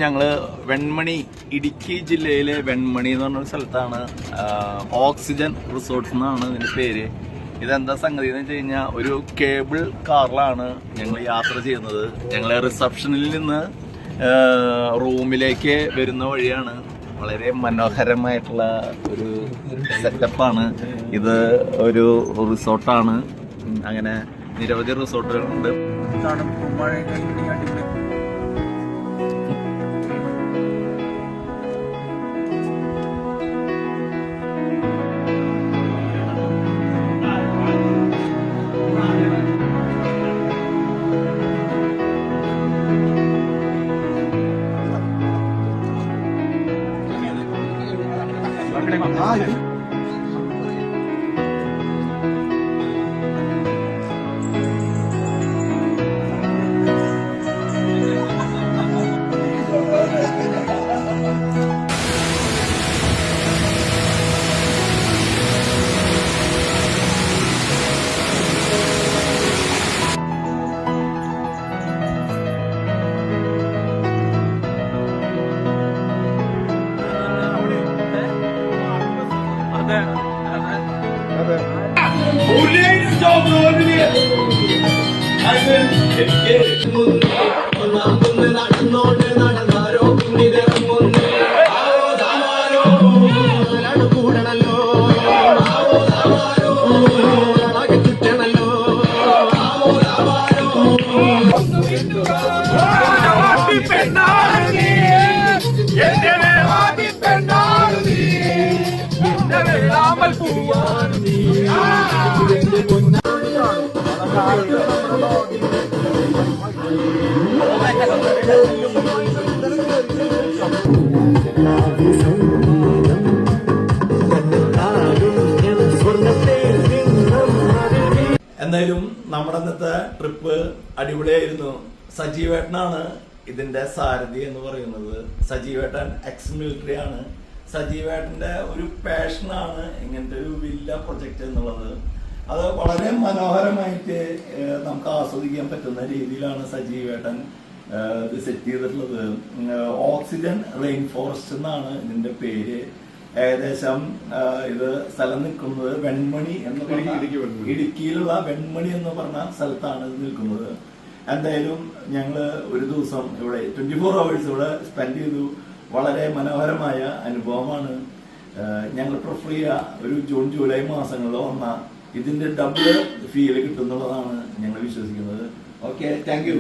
ഞങ്ങള് വെൺമണി, ഇടുക്കി ജില്ലയിലെ വെൺമണി എന്ന് പറഞ്ഞൊരു സ്ഥലത്താണ്. ഓക്സിജൻ റിസോർട്ട്സ് എന്നാണ് ഇതിന്റെ പേര്. ഇതെന്താ സംഗതി എന്ന് വെച്ച് കഴിഞ്ഞാൽ ഒരു കേബിൾ കാറിലാണ് ഞങ്ങൾ യാത്ര ചെയ്യുന്നത്. ഞങ്ങളെ റിസപ്ഷനിൽ നിന്ന് റൂമിലേക്ക് വരുന്ന വഴിയാണ്. വളരെ മനോഹരമായിട്ടുള്ള ഒരു സെറ്റപ്പാണ് ഇത്. ഒരു റിസോർട്ടാണ്. അങ്ങനെ നിരവധി റിസോർട്ടുകളുണ്ട്. എന്തായാലും നമ്മുടെ ഇന്നത്തെ ട്രിപ്പ് അടിപൊളിയായിരുന്നു. സജീവേട്ടനാണ് ഇതിന്റെ സാരഥി എന്ന് പറയുന്നത്. സജീവേട്ടൻ എക്സ് മിലിറ്ററി ആണ്. സജീവേട്ടന്റെ ഒരു പാഷനാണ് ഇങ്ങനത്തെ ഒരു വില്ല പ്രൊജക്ട് എന്നുള്ളത്. അത് വളരെ മനോഹരമായിട്ട് നമുക്ക് ആസ്വദിക്കാൻ പറ്റുന്ന രീതിയിലാണ് സജീവേട്ടൻ ഇത് സെറ്റ് ചെയ്തിട്ടുള്ളത്. ഓക്സിജൻ റെയിൻ ഫോറസ്റ്റ് എന്നാണ് ഇതിന്റെ പേര്. ഏകദേശം ഇത് സ്ഥലം നിൽക്കുന്നത് വെൺമണി എന്ന് പറഞ്ഞ ഇടുക്കിയിലുള്ള വെൺമണി എന്ന് പറഞ്ഞ സ്ഥലത്താണ് ഇത് നിൽക്കുന്നത്. എന്തായാലും ഞങ്ങള് ഒരു ദിവസം ഇവിടെ 24 hours ഇവിടെ സ്പെൻഡ് ചെയ്തു. വളരെ മനോഹരമായ അനുഭവമാണ്. ഞങ്ങൾ പ്രിഫർ ചെയ്യുക ഒരു ജൂൺ ജൂലൈ മാസങ്ങളിൽ വന്ന ഇതിന്റെ ഡബിൾ ഫീൽ കിട്ടുന്നുള്ളതാണ് ഞങ്ങൾ വിശ്വസിക്കുന്നത്. Okay, thank you.